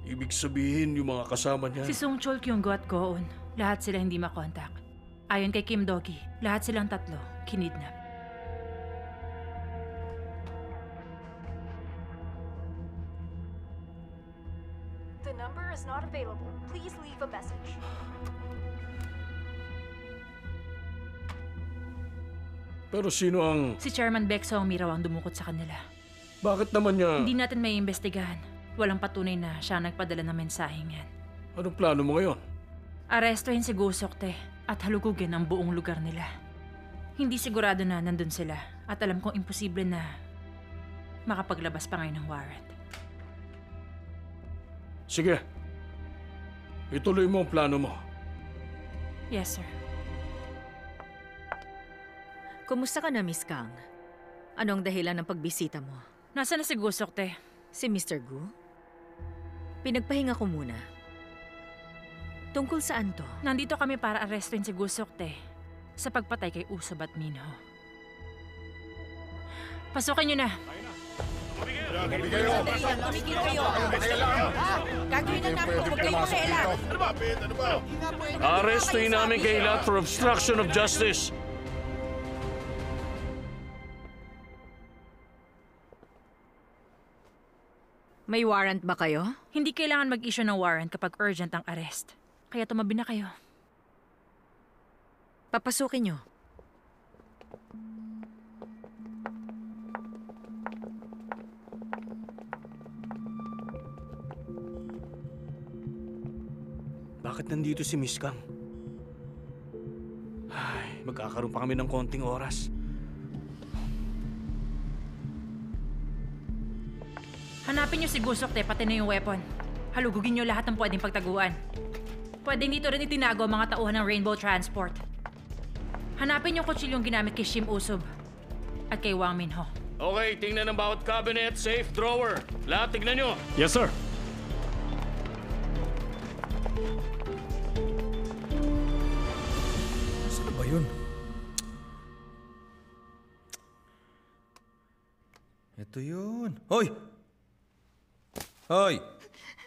Ibig sabihin yung mga kasama niya. Si Sung Chol Kyung Go at Goon, lahat sila hindi makontak. Ayon kay Kim Doggy, lahat silang tatlo kinidnap. The number is not available. Please leave a message. Pero sino ang... Si Chairman Baek Seong-mi raw ang dumukot sa kanila. Bakit naman niya... Hindi natin may imbestigahan. Walang patunay na siya ang nagpadala ng mensaheng yan. Anong plano mo ngayon? Arestuhin si Gusokte at halugugin ang buong lugar nila. Hindi sigurado na nandun sila at alam kong imposible na makapaglabas pa ngayon ng warrant. Sige. Ituloy mo ang plano mo. Yes, sir. Kumusta ka na, Miss Kang? Anong dahilan ng pagbisita mo? Nasaan na si Gusokte? Si Mr. Gu? Pinagpahinga ko muna. Tungkol saan to? Nandito kami para arestuhin si Gusokte sa pagpatay kay Usob at Minho. Pasukin niyo na! Tumigil kayo! Gagawin na namin kung huwag kayong makialam! Arestuhin namin kay Hilat for obstruction of justice. May warrant ba kayo? Hindi kailangan mag-issue ng warrant kapag urgent ang arrest. Kaya tumabi na kayo. Papasukin nyo. Bakit nandito si Miss Kang? Ay, magkakaroon pa kami ng konting oras. Hanapin niyo si Gusokte pati na yung weapon. Halugugin niyo lahat ng pwedeng pagtaguan. Pwedeng dito rin itinago ang mga tauhan ng Rainbow Transport. Hanapin yung kutsilyong ginamit kay Shim Usob at kay Wang Minho. Okay, tingnan ang bawat cabinet, safe, drawer. Lahat tignan nyo. Yes, sir. Saan ba yun? Ito yun. Hoy! Hoy!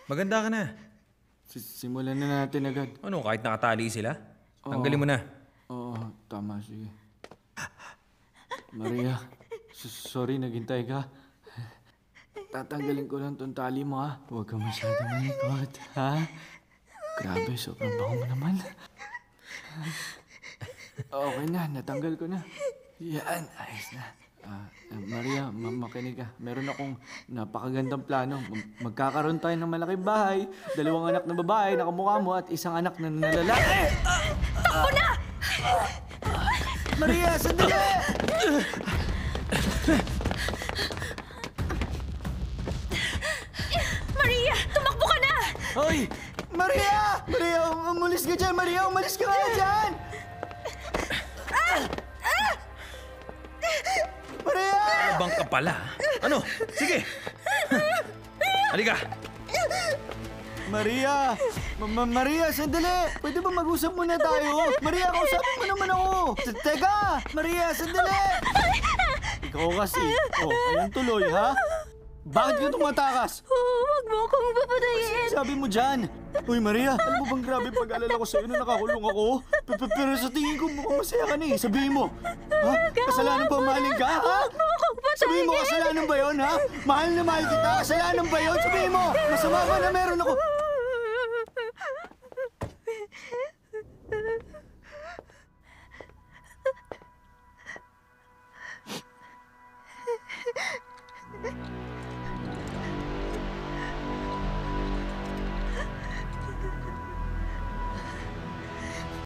Maganda ka na. Simulan na natin agad. Ano, kahit nakatali sila? Tanggalin mo na. Oo, tama. Sige. Maria, sorry naghintay ka. Tatanggalin ko lang tong tali mo, ha? Huwag ka masyadong manikot, ha? Grabe, sobrang bango mo naman. Okay na, natanggal ko na. Yan, ayos na. Maria, makinig ka. Meron akong napakagandang plano. Magkakaroon tayo ng malaking bahay, 2 anak na babae na kamukha mo at 1 anak na lalaki. Takbo na! Maria, sandali! Maria, tumakbo ka na! Hoy! Maria! Maria, umalis ka dyan! Maria, umalis ka nga dyan! Maria! Abang ka pala. Ano? Sige! Halika! Maria! Maria, sandali! Pwede ba mag-usap muna tayo? Maria, kausapin mo naman ako! Teka! Maria, sandali! Ikaw kasi. Ayun tuloy, ha? Bakit ka tumatakas? Huwag mo akong papatayin! Sabi mo dyan! Uy, Maria, alam mo bang grabe pag-alala ko sa'yo na nakakulong ako? Pero sa tingin ko mukhang masaya ka na eh. Sabihin mo. Ha? Kasalanan ba mahalin ka, ha? Sabihin mo, kasalanan ba yun, ha? Mahal na mahal kita. Kasalanan ba yun? Sabihin mo. Masama ba na meron ako?